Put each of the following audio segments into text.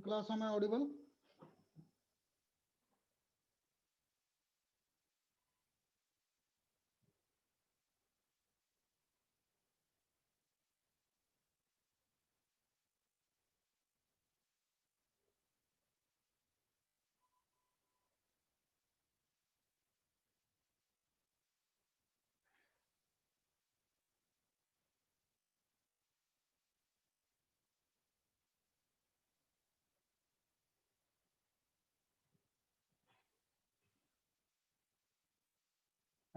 Class, am I audible?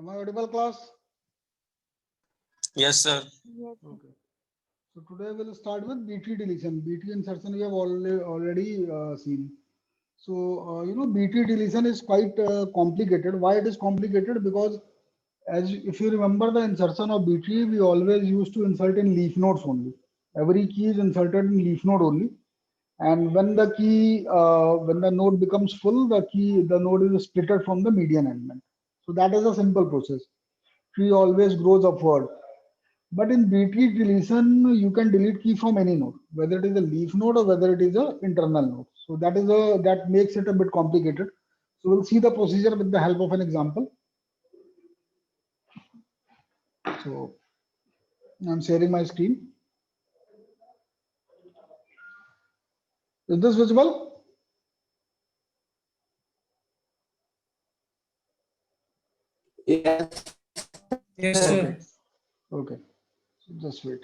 Am I audible, class? Yes, sir. Yes, sir. Okay. So today we'll start with BT deletion. BT insertion we have already seen. So BT deletion is quite complicated. Why it is complicated? Because as if you remember the insertion of BT, we always used to insert in leaf nodes only. Every key is inserted in leaf node only. And when the when the node becomes full, the node is splitted from the median element. So that is a simple process. Tree always grows upward. But in BT deletion, you can delete key from any node, whether it is a leaf node or whether it is a internal node. So that makes it a bit complicated. So we'll see the procedure with the help of an example. So I'm sharing my screen. Is this visible? Yes. Yes, Okay. sir. Okay. So just wait.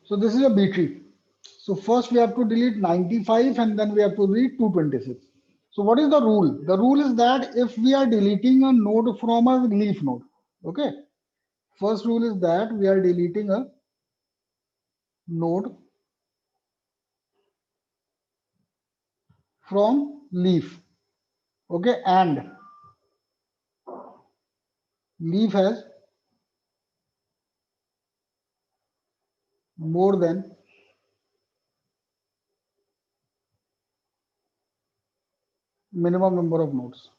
So this is a B tree. So first we have to delete 95 and then we have to delete 226. So what is the rule? The rule is that if we are deleting a node from a leaf node, okay. First rule is that we are deleting a node from leaf, okay, and leaf has more than minimum number of nodes.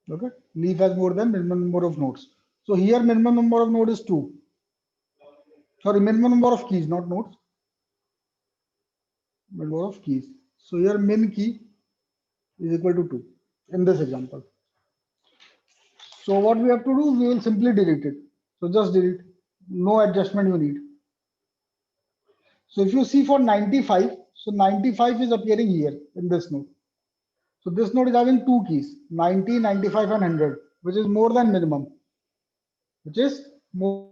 Okay, leaf has more than minimum number of nodes. So here minimum number of node is 2. Sorry, minimum number of keys, not nodes. Number of keys. So here min key is equal to 2 in this example. So what we have to do, we will simply delete it. So just delete. No adjustment you need. So if you see for 95, so 95 is appearing here in this node. So this node is having two keys, 90, 95 and 100, which is more than minimum, which is more than minimum.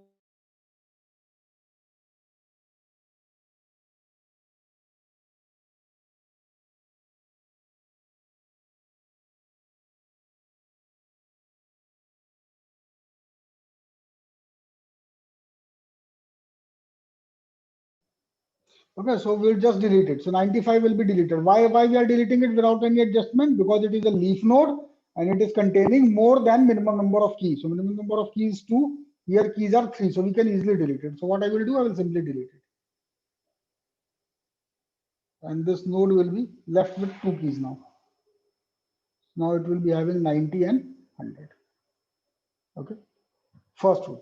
Okay, so we'll just delete it. So 95 will be deleted. Why we are deleting it without any adjustment? Because it is a leaf node and it is containing more than minimum number of keys. So minimum number of keys is 2. Here keys are 3. So we can easily delete it. So what I will do, I will simply delete it. And this node will be left with 2 keys now. Now it will be having 90 and 100. Okay. First rule.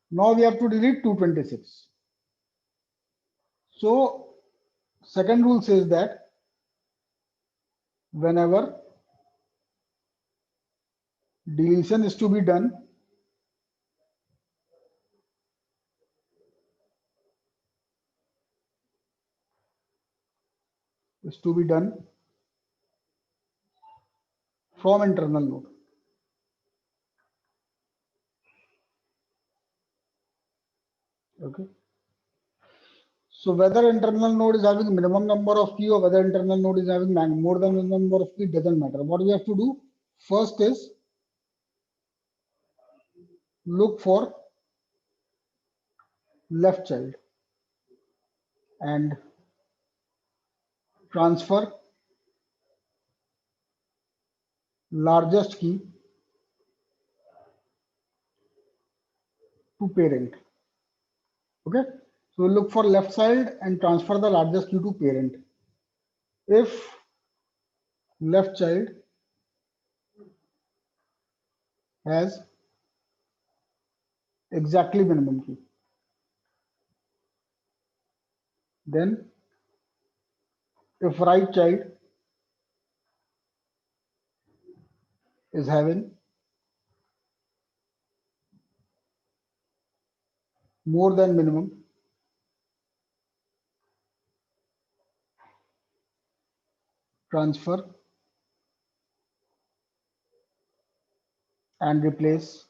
Now we have to delete 226. So second rule says that whenever deletion is to be done, from internal node. Okay. So whether internal node is having minimum number of key or whether internal node is having more than minimum number of key, doesn't matter. What we have to do first is look for left child and transfer largest key to parent. Okay. So we'll look for left child and transfer the largest key to parent. If left child has exactly minimum key. Then if right child is having more than minimum, transfer and replace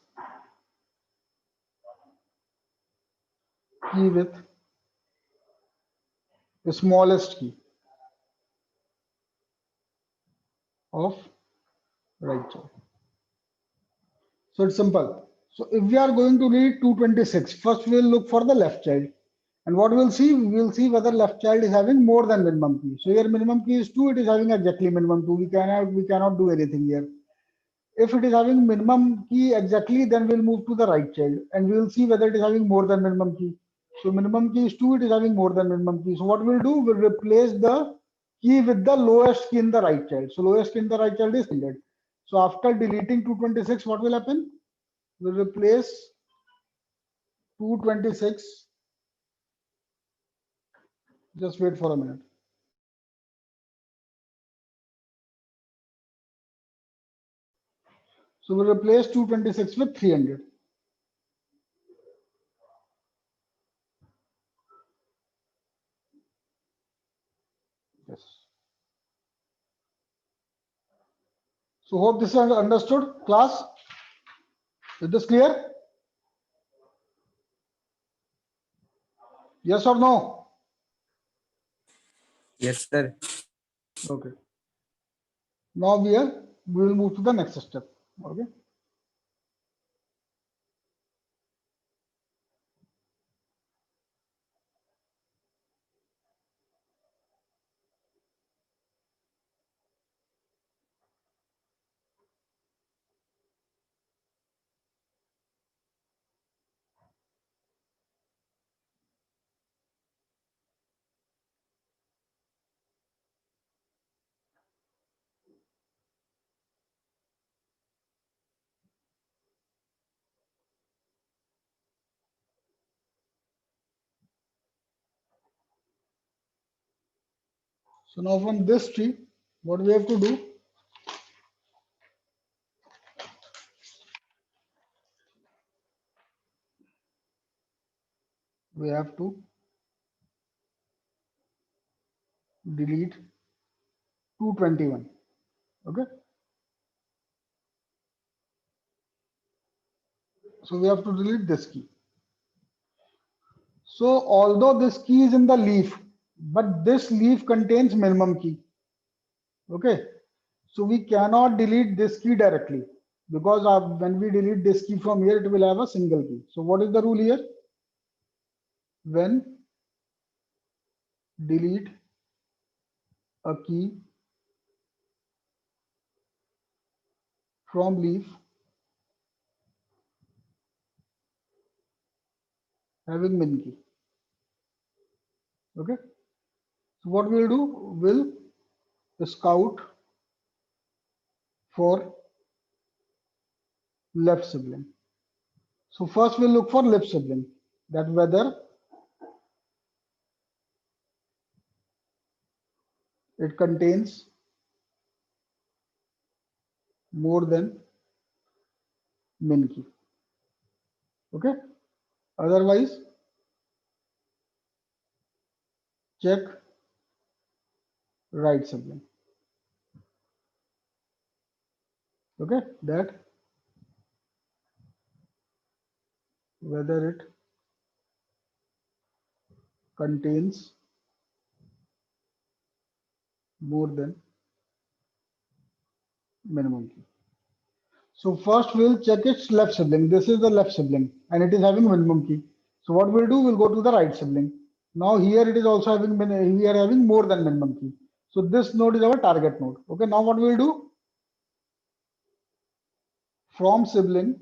key with the smallest key of right child. So it's simple. So if we are going to read 226, first we will look for the left child. And what we'll see, we will see whether left child is having more than minimum key. So here minimum key is 2, it is having exactly minimum 2. We cannot do anything here. If it is having minimum key exactly, then we'll move to the right child and we will see whether it is having more than minimum key. So minimum key is 2, it is having more than minimum key. So what we'll do, we'll replace the key with the lowest key in the right child. So lowest key in the right child is 100. So after deleting 226, what will happen? We'll replace 226. Just wait for a minute. So we'll replace 226 with 300. Yes. So hope this is understood, class. Is this clear? Yes or no? Yes, sir. Okay. Now we will move to the next step. Okay. So now from this tree, what we have to do? We have to delete 221. Okay. So we have to delete this key. So although this key is in the leaf, but this leaf contains minimum key. Okay. So we cannot delete this key directly because when we delete this key from here, it will have a single key. So what is the rule here? When delete a key from leaf having min key. Okay. So what we'll do, we'll scout for left sibling. So first we'll look for left sibling, that whether it contains more than min key. Okay. Otherwise, check right sibling. Okay, that whether it contains more than minimum key. So first we'll check its left sibling. This is the left sibling and it is having minimum key. So what we'll do, we'll go to the right sibling. Now here it is also having, we are having more than minimum key. So this node is our target node. Okay, now what we'll do, from sibling,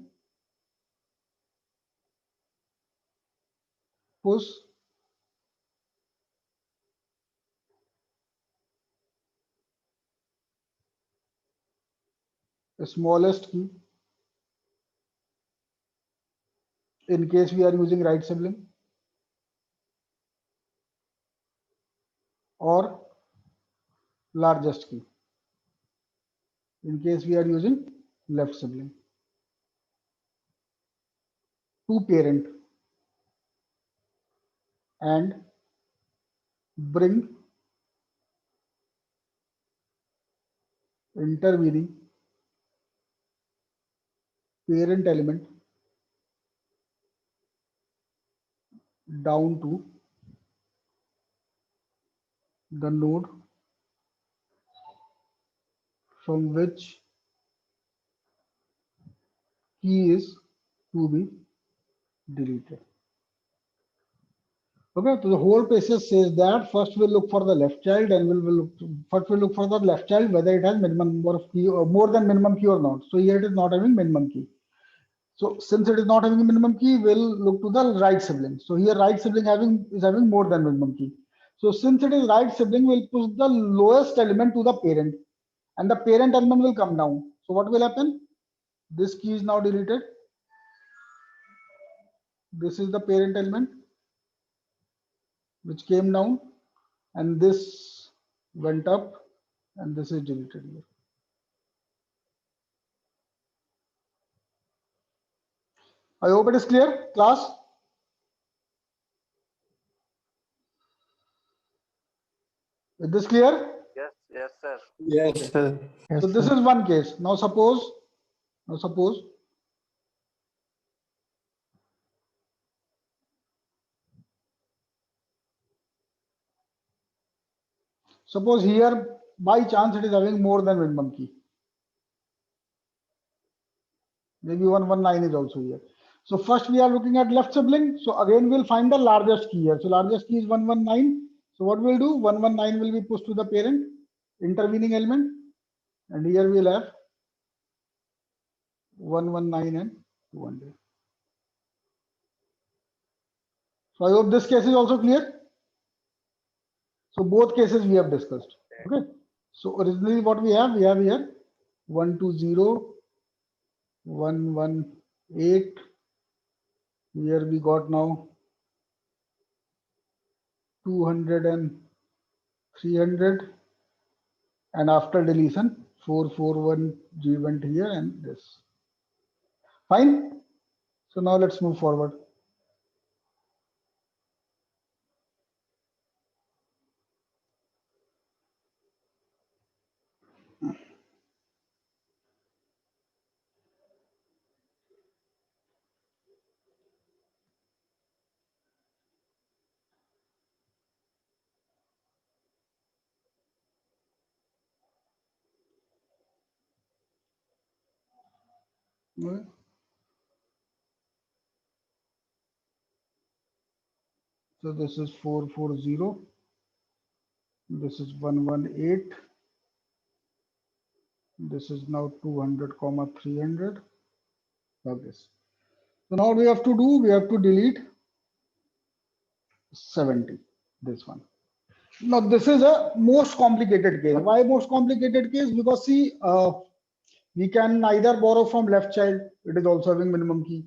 push the smallest key in case we are using right sibling, or largest key in case we are using left sibling. To parent and bring intervening parent element down to the node from which key is to be deleted. Okay, so the whole passage says that first we'll look for the left child and first we'll look for the left child whether it has minimum number of key or more than minimum key or not. So here it is not having minimum key. So since it is not having a minimum key, we'll look to the right sibling. So here right sibling is having more than minimum key. So since it is right sibling, we'll push the lowest element to the parent, and the parent element will come down. So what will happen? This key is now deleted. This is the parent element which came down, and this went up, and this is deleted here. I hope it is clear, class. Is this clear? Yes, yes, sir. Yes, sir. So this is one case. Now suppose here by chance it is having more than minimum key. Maybe 119 is also here. So first we are looking at left sibling. So again we'll find the largest key here. So largest key is 119. So what we'll do, 119 will be pushed to the parent intervening element, and here we'll have 119 and 200. So I hope this case is also clear. So both cases we have discussed. Okay. So originally what we have here 120, 118. Here we got now 200 and 300, and after deletion 441 G went here and this. Fine. So now let's move forward. Okay. So this is 440. This is 118. This is now 200, 300. Like this. So now we have to delete 70. This one. Now this is a most complicated case. Why most complicated case? Because see, we can either borrow from left child, it is also having minimum key.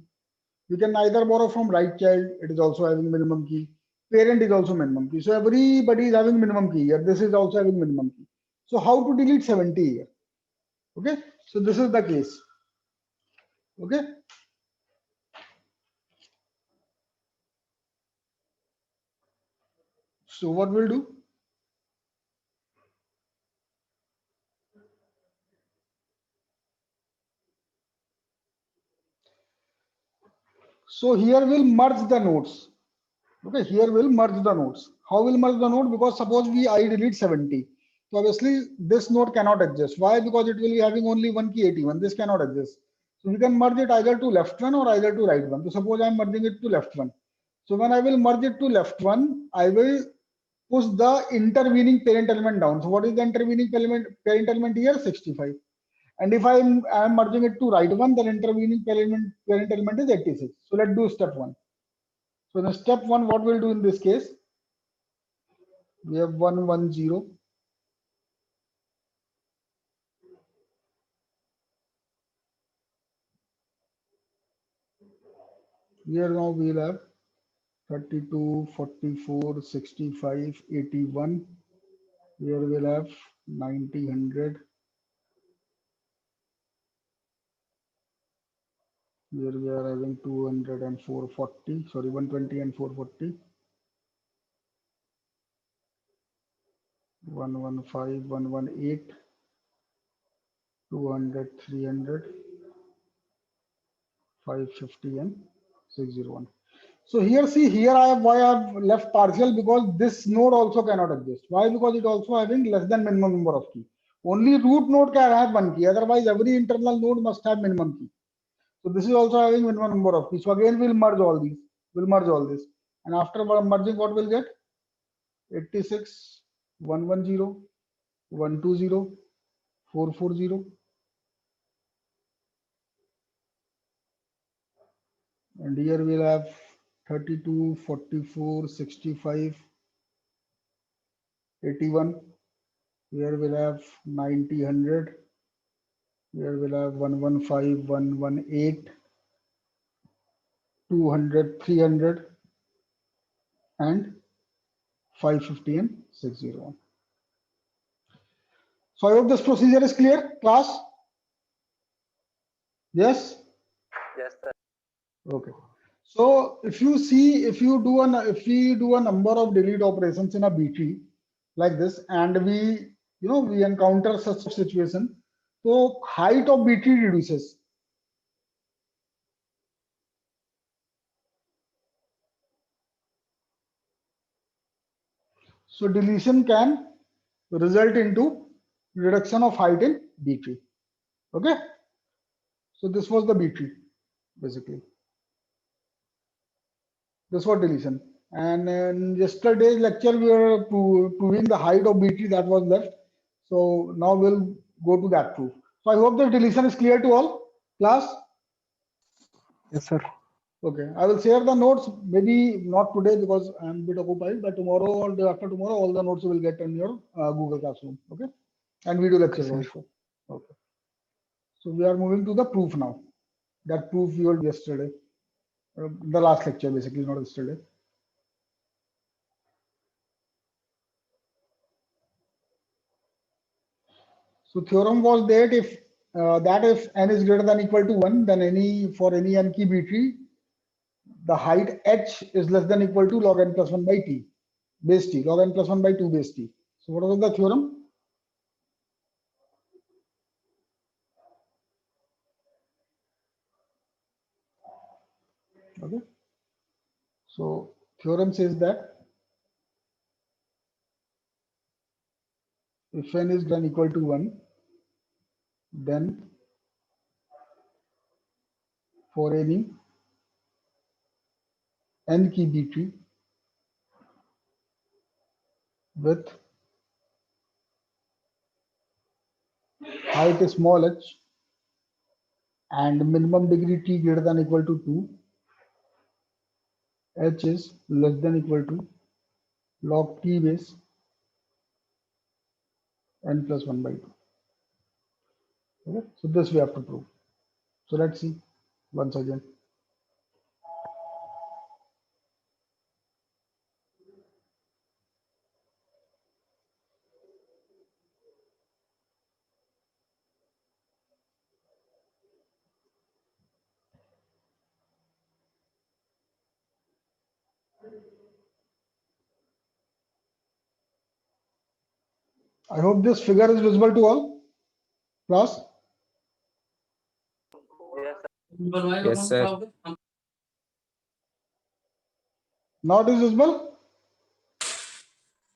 We can either borrow from right child, it is also having minimum key. Parent is also minimum key. So everybody is having minimum key here. This is also having minimum key. So how to delete 70 here? Okay. So this is the case. Okay. So what we'll do? So here we'll merge the nodes. Okay, here we'll merge the nodes. How will merge the node? Because suppose I delete 70. So obviously this node cannot exist. Why? Because it will be having only one key 81. This cannot exist. So we can merge it either to left one or either to right one. So suppose I'm merging it to left one. So when I will merge it to left one, I will push the intervening parent element down. So what is the intervening parent element here? 65. And if I'm merging it to right one, then intervening parent element is 86. So let's do step one. So in step one, what we'll do in this case, we have 110. Here now we'll have 32, 44, 65, 81. Here we'll have 90, 100. Here we are having 200 and 440, sorry, 120 and 440. 115, 118, 200, 300, 550 and 601. So here, see, here I have, why I have left partial, because this node also cannot exist. Why? Because it also having less than minimum number of key. Only root node can have one key. Otherwise, every internal node must have minimum key. So this is also having minimum number of keys. So again, we'll merge all these. We'll merge all this. And after merging, what we'll get? 86, 110, 120, 440. And here we'll have 32, 44, 65, 81. Here we'll have 90, 100. Here we'll have 115, 118, 200, 300, and 550 and 601. So I hope this procedure is clear, class. Yes? Yes, sir. Okay. So if you see, if we do a number of delete operations in a B tree like this, and we encounter such situation, so height of B tree reduces. So deletion can result into reduction of height in B tree. Okay. So this was the B tree, basically. This was deletion. And in yesterday's lecture, we were proving the height of B tree that was left. So now we'll go to that proof. So I hope the deletion is clear to all. Class? Yes, sir. Okay. I will share the notes, maybe not today because I'm a bit occupied, but tomorrow or day after tomorrow, all the notes you will get in your Google Classroom. Okay. And video lectures Okay, also. Okay. So we are moving to the proof now. That proof we heard yesterday. The last lecture, basically, not yesterday. So theorem was that if n is greater than or equal to 1, then for any n key B tree, the height h is less than or equal to log n plus 1 by t base t, log n plus 1 by 2 base t. So what was the theorem? Okay. So theorem says that if n is greater than or equal to 1, then for any n key B tree with height small h and minimum degree t greater than or equal to 2, h is less than or equal to log t base n plus 1 by 2. Okay. So this we have to prove. So let's see once again. I hope this figure is visible to all. Class? Yes, sir. Now it is visible?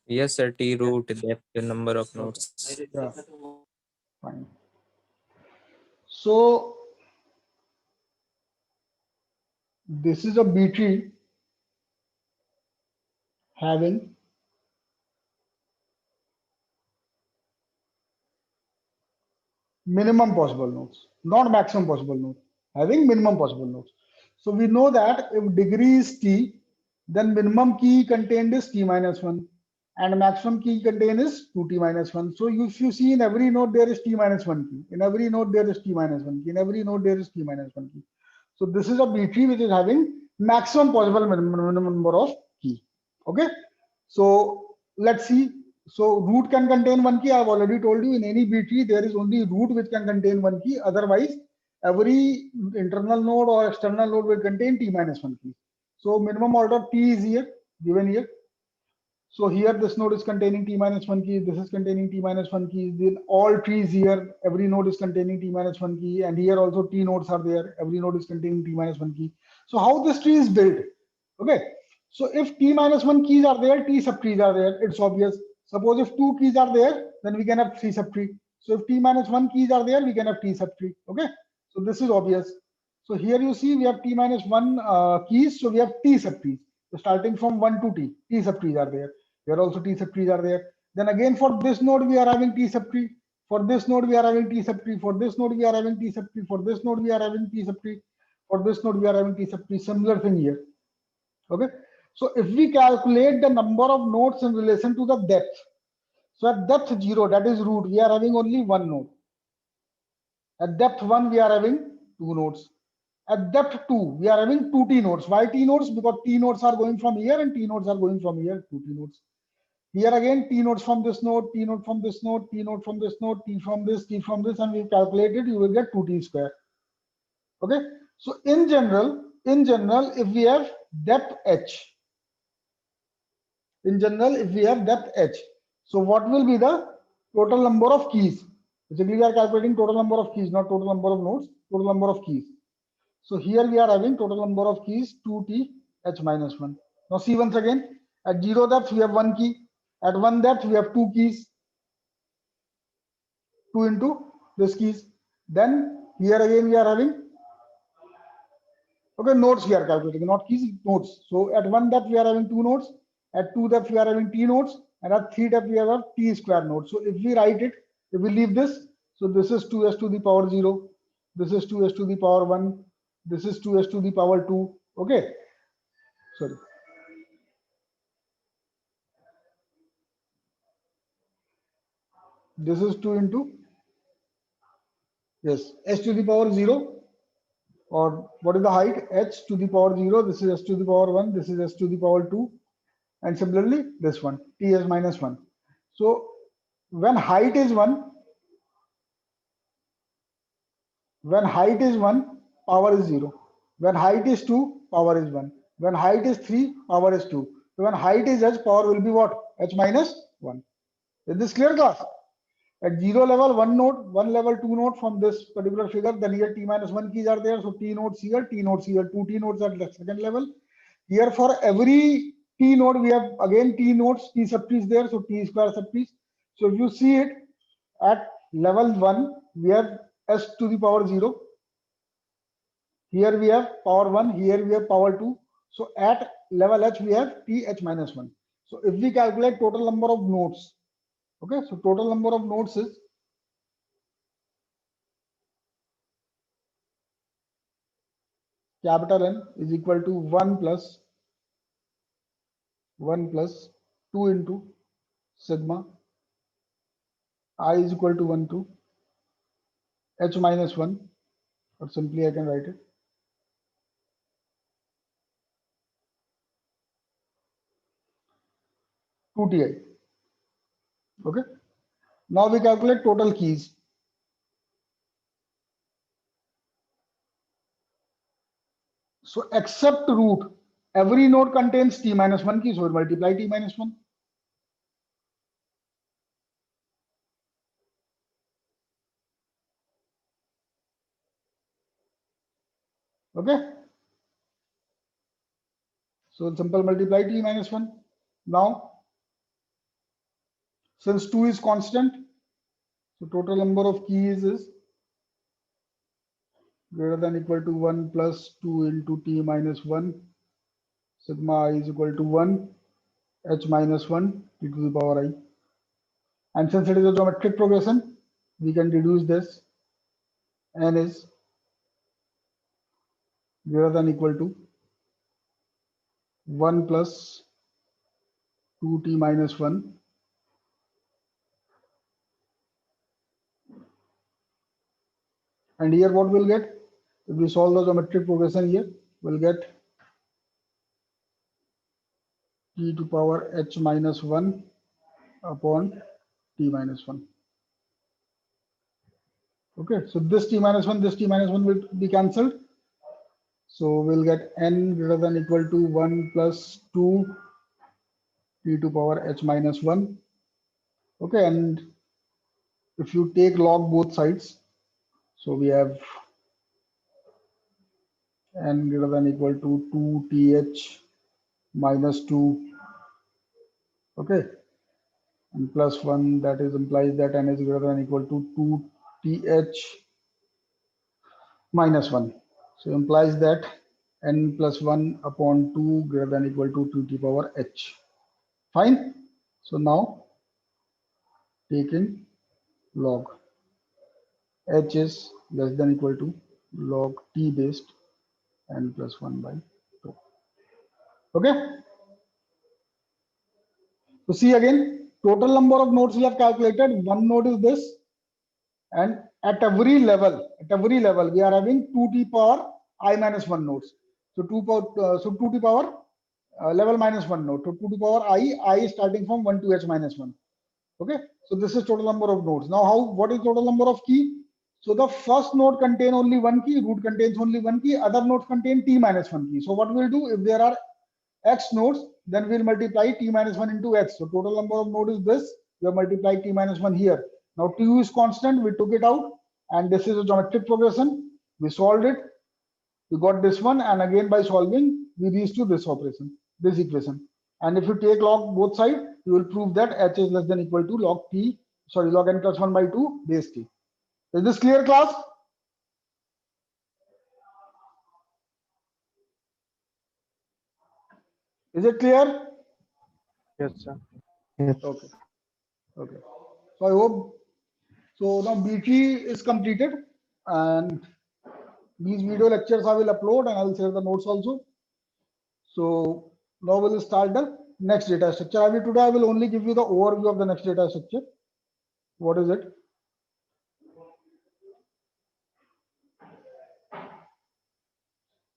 Yes, sir. T root, depth, number of nodes. Yeah. Fine. So this is a B tree having minimum possible nodes, not maximum possible nodes, having minimum possible nodes. So we know that if degree is t, then minimum key contained is t minus 1 and maximum key contained is 2t minus 1. So if you see in every node there is t minus 1 key, in every node there is t minus 1 key, in every node there is t minus 1 key. So this is a B tree which is having maximum possible minimum number of key. Okay, so let's see. So root can contain one key. I've already told you in any B tree there is only root which can contain one key. Otherwise, every internal node or external node will contain t minus one key. So minimum order of t is here, given here. So here this node is containing t minus one key, this is containing t minus one key, then all trees here, every node is containing t minus one key, and here also t nodes are there, every node is containing t minus one key. So how this tree is built? Okay, so if t minus one keys are there, t subtrees are there, it's obvious. Suppose if two keys are there, then we can have three subtree. So if t minus one keys are there, we can have t subtree. Okay, so this is obvious. So here you see we have t minus one keys, so we have t subtrees. So starting from 1 to t subtrees are there. Here also t subtrees are there. Then again for this node we are having t subtree. For this node we are having t subtree. For this node we are having t subtree. For this node we are having t subtree. For this node we are having t subtree. Similar thing here. Okay. So if we calculate the number of nodes in relation to the depth, so at depth 0, that is root, we are having only one node. At depth 1, we are having two nodes. At depth 2, we are having two t nodes. Why t nodes? Because t nodes are going from here and t nodes are going from here, two t nodes. Here again, t nodes from this node, t node from this node, t node from this node, t from this, and we calculate it, you will get 2t square. Okay. So in general, if we have depth h, so what will be the total number of keys? Basically, we are calculating total number of keys, not total number of nodes, total number of keys. So here we are having total number of keys 2t h minus 1. Now see once again, at 0 depth we have one key, at 1 depth we have two keys, 2 into this keys. Then here again we are having, okay, nodes we are calculating, not keys, nodes. So at 1 depth we are having two nodes, at 2 depth we are having t nodes, and at 3 depth we have a t square node. So if we write it, if we leave this, so this is 2s to the power 0, this is 2s to the power 1, this is 2s to the power 2. Okay, sorry. This is 2 into, yes, s to the power 0, or what is the height? H to the power 0, this is s to the power 1, this is s to the power 2, and similarly this one, ts minus 1. So when height is 1, power is 0. When height is 2, power is 1. When height is 3, power is 2. So when height is h, power will be what? H minus 1. Is this clear, class? At 0 level, one node, 1 level, two node from this particular figure, then here t minus 1 keys are there. So t nodes here, two t nodes at the second level. Here for every t node, we have again t nodes, t subtrees there, so t square subtrees. So if you see it at level 1, we have s to the power 0. Here we have power 1, here we have power 2. So at level h, we have t h minus 1. So if we calculate total number of nodes, okay, so total number of nodes is capital N is equal to 1 plus 2 into sigma I is equal to 1 to h minus 1, or simply I can write it 2ti. Okay. Now we calculate total keys. So except root, every node contains t minus 1 keys, so we multiply t minus 1. Okay. So simple multiply t minus 1. Now, since 2 is constant, so total number of keys is greater than equal to 1 plus 2 into t minus 1. Sigma I is equal to 1, h minus 1, t to the power I. And since it is a geometric progression, we can deduce this. N is greater than equal to 1 plus 2t minus 1. And here what we'll get? If we solve the geometric progression here, we'll get t to power h minus 1 upon t minus 1. Okay, so this t minus 1, this t minus 1 will be cancelled. So we'll get n greater than equal to 1 plus 2 t to power h minus 1. Okay, and if you take log both sides, so we have n greater than equal to 2th minus 2. Okay, and plus 1, that is implies that n is greater than equal to 2th minus 1. So implies that n plus 1 upon 2 greater than equal to 2 to the power h. Fine. So now taking log h is less than equal to log t based n plus 1 by 2. Okay. So see again, total number of nodes we have calculated. One node is this, and at every level, we are having 2 to the power I minus 1 nodes. So 2 to the power level minus 1 node. So 2 to the power I is starting from 1 to h minus 1. Okay, so this is total number of nodes. Now what is total number of key? So the first node contain only one key, root contains only one key, other nodes contain t minus 1 key. So what we'll do, if there are x nodes, then we'll multiply t minus 1 into x. So total number of node is this, we have multiplied t minus 1 here. Now t is constant, we took it out, and this is a geometric progression. We solved it, we got this one, and again by solving, we reached to this operation, this equation. And if you take log both sides, you will prove that h is less than equal to log n plus 1 by 2 base t. Is this clear, class? Is it clear? Yes, sir. Okay. Okay. So I hope. So now BT is completed, and these video lectures I will upload, and I will share the notes also. So now we'll start the next data structure. Today I will only give you the overview of the next data structure. What is it?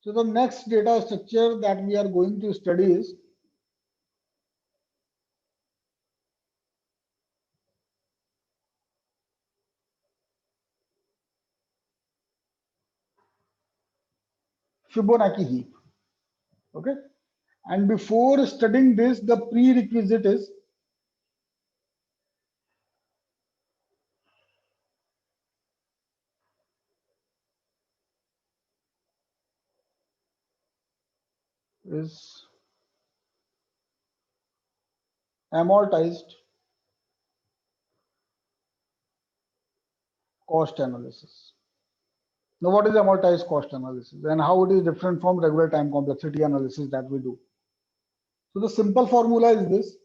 So the next data structure that we are going to study is Fibonacci heap. Okay. And before studying this, the prerequisite is amortized cost analysis. Now, what is amortized cost analysis and how it is different from regular time complexity analysis that we do? So the simple formula is this: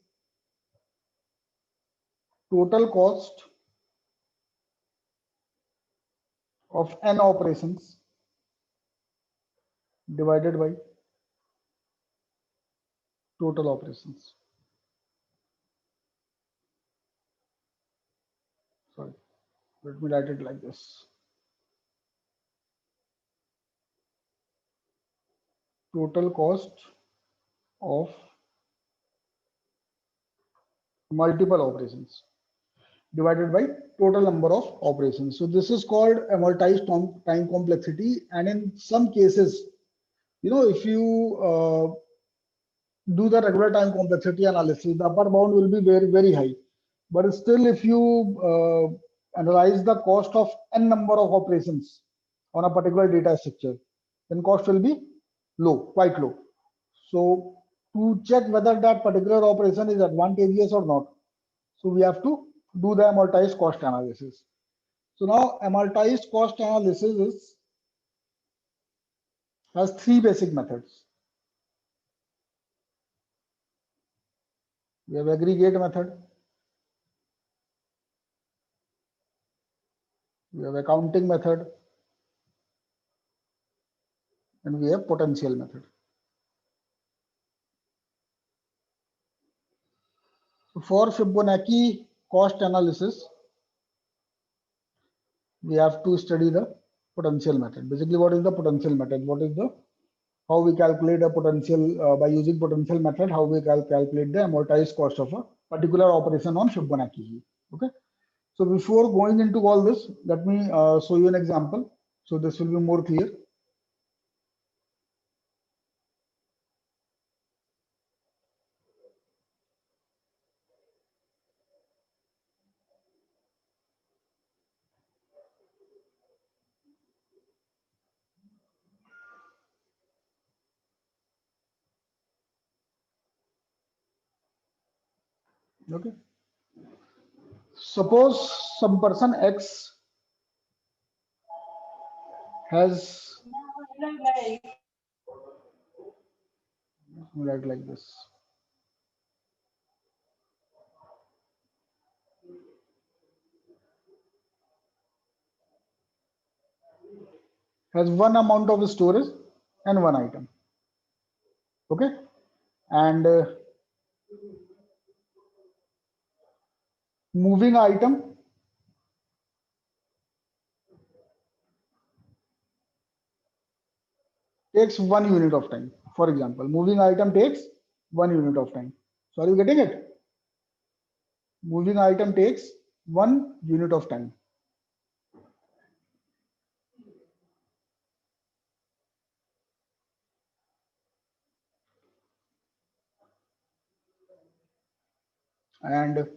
total cost of n operations divided by total operations. Sorry, let me write it like this. Total cost of multiple operations divided by total number of operations. So this is called amortized time complexity. And in some cases, if you do the regular time complexity analysis, the upper bound will be very, very high. But still, if you analyze the cost of n number of operations on a particular data structure, then cost will be low, quite low. So to check whether that particular operation is advantageous or not, so we have to do the amortized cost analysis. So now amortized cost analysis has three basic methods. We have aggregate method, we have accounting method, and we have potential method. So for Fibonacci cost analysis, we have to study the potential method. Basically, what is the potential method? how we calculate a potential by using potential method, how we calculate the amortized cost of a particular operation on Fibonacci. Okay. So before going into all this, let me show you an example. So this will be more clear. Okay. Suppose some person X has like this. Has one amount of storage and one item. Okay. And moving item takes 1 unit of time. For example, moving item takes 1 unit of time. So are you getting it? Moving item takes 1 unit of time. And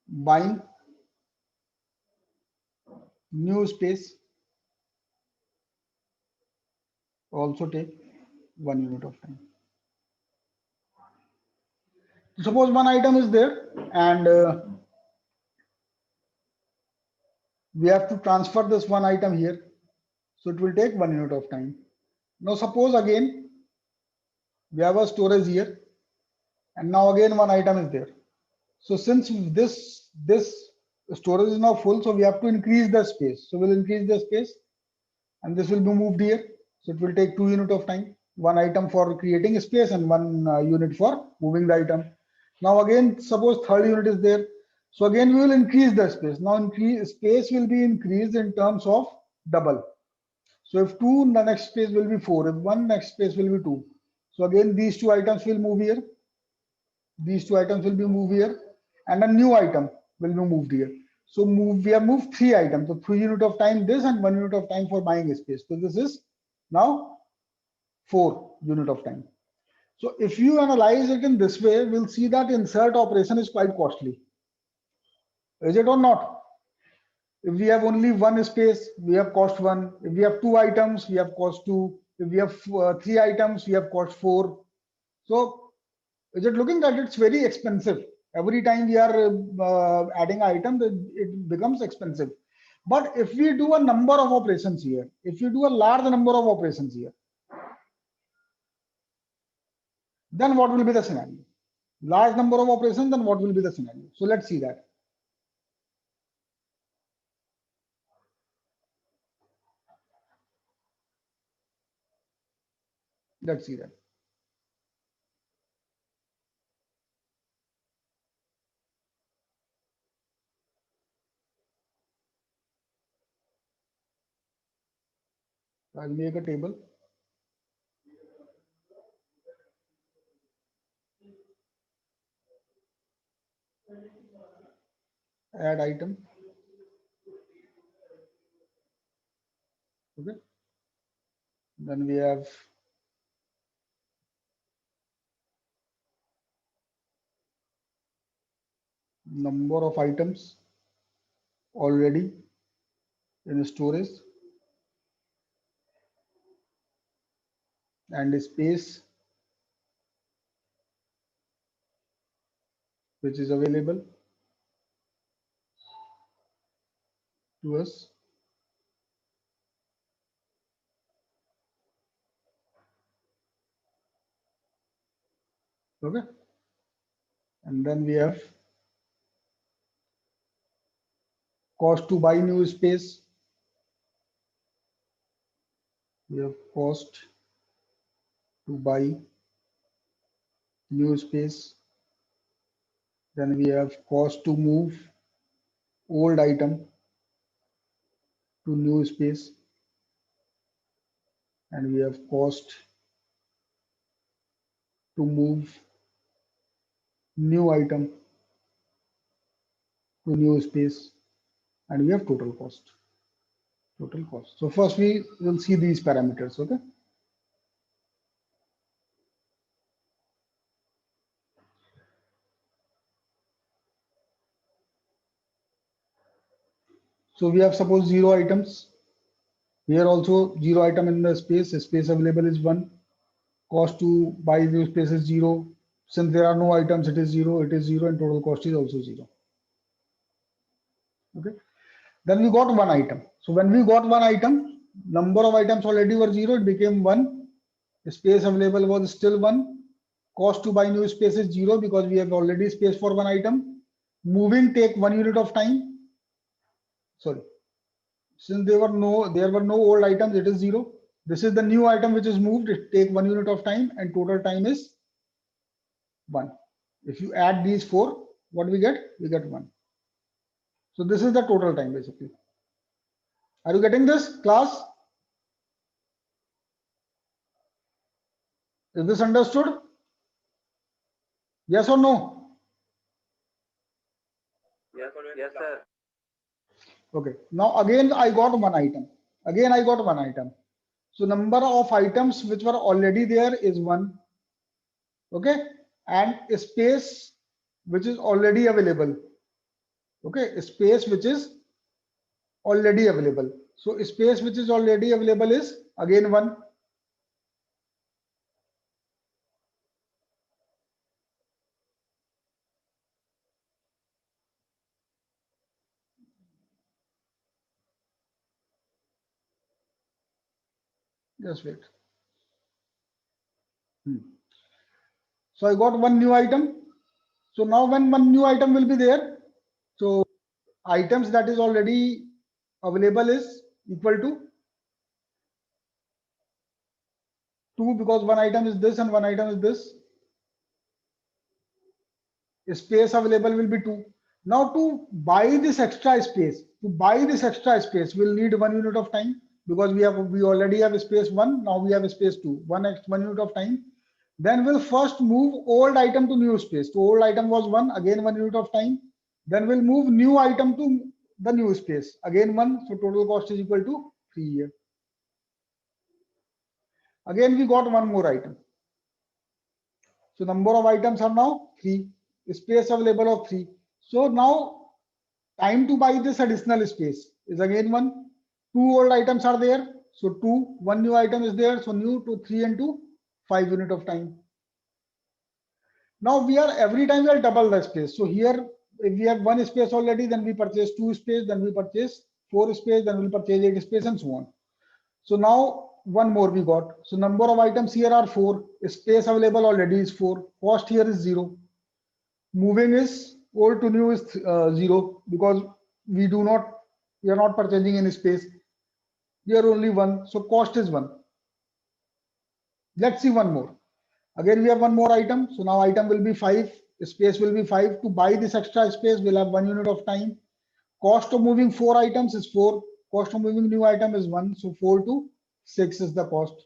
buying new space also take 1 unit of time. Suppose one item is there and we have to transfer this one item here. So it will take 1 unit of time. Now suppose again we have a storage here and now again one item is there. So since this storage is now full, so we have to increase the space. So we'll increase the space and this will be moved here. So it will take 2 units of time, one item for creating space and 1 unit for moving the item. Now again, suppose third unit is there. So again, we will increase the space. Now space will be increased in terms of double. So if 2, the next space will be 4. If 1, next space will be 2. So again, these two items will move here. These two items will be moved here and a new item will be moved here. So we have moved 3 items. So 3 unit of time this and 1 unit of time for buying space. So this is now 4 unit of time. So if you analyze it in this way, we'll see that insert operation is quite costly. Is it or not? If we have only one space, we have cost 1. If we have 2 items, we have cost 2. If we have 3 items, we have cost 4. So is it looking that it's very expensive? Every time we are adding items, it becomes expensive. But if we do a number of operations here, if you do a large number of operations here, then what will be the scenario? Large number of operations, then what will be the scenario? So let's see that. Let's see that. I'll make a table. Add item. Okay. Then we have number of items already in storage and space which is available to us. Okay. And then we have cost to buy new space. We have cost to buy new space. Then we have cost to move old item to new space, and we have cost to move new item to new space, and we have total cost. Total cost. So first we will see these parameters. Okay. So we have suppose 0 items. Here also 0 item in the space. The space available is 1. Cost to buy new space is 0. Since there are no items, it is 0. It is 0, and total cost is also 0. Okay. Then we got one item. So when we got one item, number of items already were 0. It became 1. The space available was still 1. Cost to buy new space is 0 because we have already space for one item. Moving take 1 unit of time. Sorry. Since there were no old items, it is 0. This is the new item which is moved. It take 1 unit of time, and total time is 1. If you add these 4, what we get? We get 1. So this is the total time basically. Are you getting this, class? Is this understood? Yes or no? Yes, sir. Okay. Now again I got one item. So number of items which were already there is 1. Okay. And a space which is already available. Okay. A space which is already available. So a space which is already available is again 1. Just wait. So I got one new item. So now when one new item will be there, so items that is already available is equal to 2 because one item is this and one item is this. Space available will be 2. Now to buy this extra space, we'll need 1 unit of time because we already have space 1. Now we have space 2. 1 unit of time. Then we'll first move old item to new space. So old item was 1, again 1 unit of time. Then we'll move new item to the new space, again 1. So total cost is equal to 3 here. Again we got one more item. So number of items are now 3. Space available of 3. So now time to buy this additional space is again 1. 2 old items are there. So 2, 1 new item is there. So new to 3 and 2, 5 unit of time. Now every time we are double the space. So here if we have 1 space already, then we purchase 2 space, then we purchase 4 space, then we'll purchase 8 space and so on. So now one more we got. So number of items here are 4. Space available already is 4. Cost here is 0. Moving is old to new is 0 because we are not purchasing any space. Here only 1. So cost is 1. Let's see one more. Again we have one more item. So now item will be 5. Space will be 5. To buy this extra space, we'll have 1 unit of time. Cost of moving 4 items is 4. Cost of moving new item is 1. So 4 to 6 is the cost.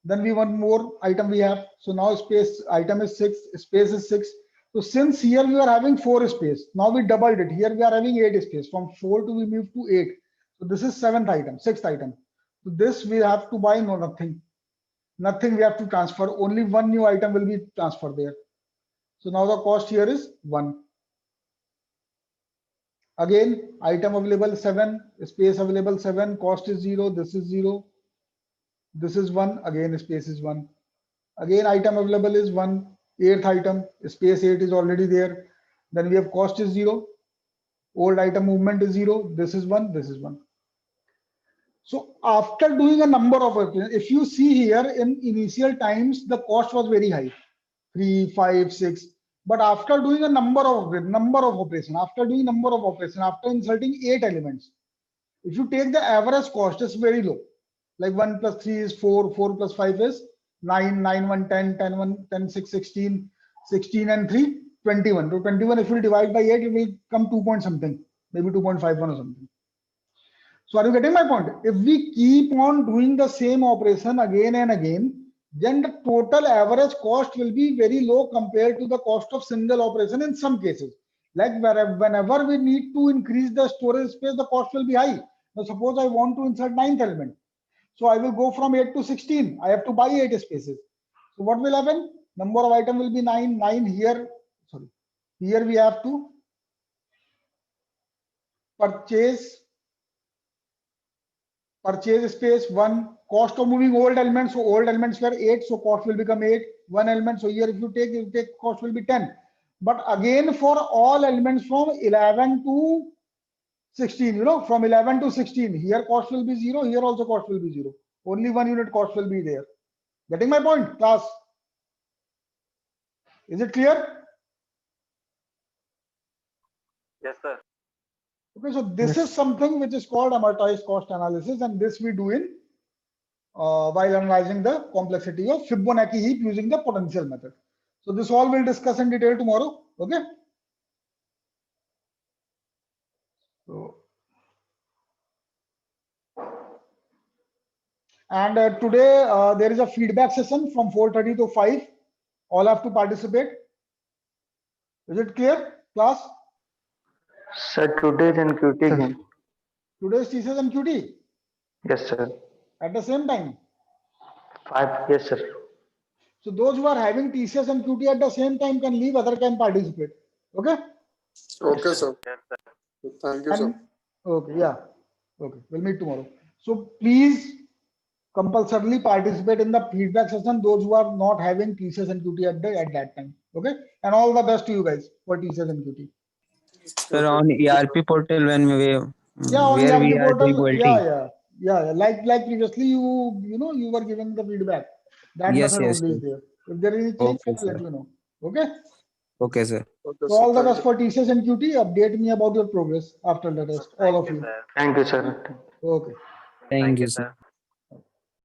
Then we one more item we have. So now item is 6. Space is 6. So since here we are having 4 space, now we doubled it. Here we are having 8 space. From 4 to we move to 8. So this is 6th item. So this we have to buy nothing. Nothing we have to transfer. Only one new item will be transferred there. So now the cost here is 1. Again, item available 7, space available 7, cost is 0, this is 0, this is 1, again space is 1. Again, item available is 1, 8th item, space 8 is already there. Then we have cost is 0, old item movement is 0, this is 1, this is 1. So after doing a number of operations, if you see here in initial times, the cost was very high, 3, 5, 6. But after doing a number of operations, after inserting 8 elements, if you take the average cost, it's very low. Like 1 plus 3 is 4, 4 plus 5 is 9, 9, 1, 10, 10, 1, 10, 6, 16, 16 and 3, 21. So 21, if you divide by 8, it will come 2 point something. maybe 2.51 or something. So are you getting my point? If we keep on doing the same operation again and again, then the total average cost will be very low compared to the cost of single operation in some cases. Like whenever we need to increase the storage space, the cost will be high. Now suppose I want to insert 9th element. So I will go from 8 to 16. I have to buy 8 spaces. So what will happen? Number of item will be 9. 9 here. Sorry. Here we have to purchase space 1. Cost of moving old elements. So old elements were 8. So cost will become 8. 1 element. So here if you take cost will be 10. But again for all elements from 11 to 16, you know, from 11 to 16, here cost will be 0. Here also cost will be 0. Only 1 unit cost will be there. Getting my point, class? Is it clear? Yes, sir. Okay, so this Yes. is something which is called amortized cost analysis, and this we do in while analyzing the complexity of Fibonacci heap using the potential method. So this all we'll discuss in detail tomorrow. Okay. So, and today there is a feedback session from 4:30 to 5. All have to participate. Is it clear, class? Sir, today's and QT Sir. again. Today's TCS and QT Yes, sir. at the same time. 5. Yes, sir. So those who are having TCS and QT at the same time can leave, other can participate. Okay. Okay, sir. Thank you, sir. And okay, yeah. Okay, we'll meet tomorrow. So please compulsorily participate in the feedback session. Those who are not having TCS and QT at that time. Okay. And all the best to you guys for TCS and QT. Sir, on ERP portal when Yeah, on where we ERP are doing portal. OLT. Yeah. Like previously, you were giving the feedback. That Yes, method yes, only is yes. there. If there is any change, Okay, I'll let sir. you know. Okay. Okay, sir. Okay, So all the sir. best for TCS and QT. Update me about your progress after the test. All of you. Thank you, sir. Okay. Thank you, sir.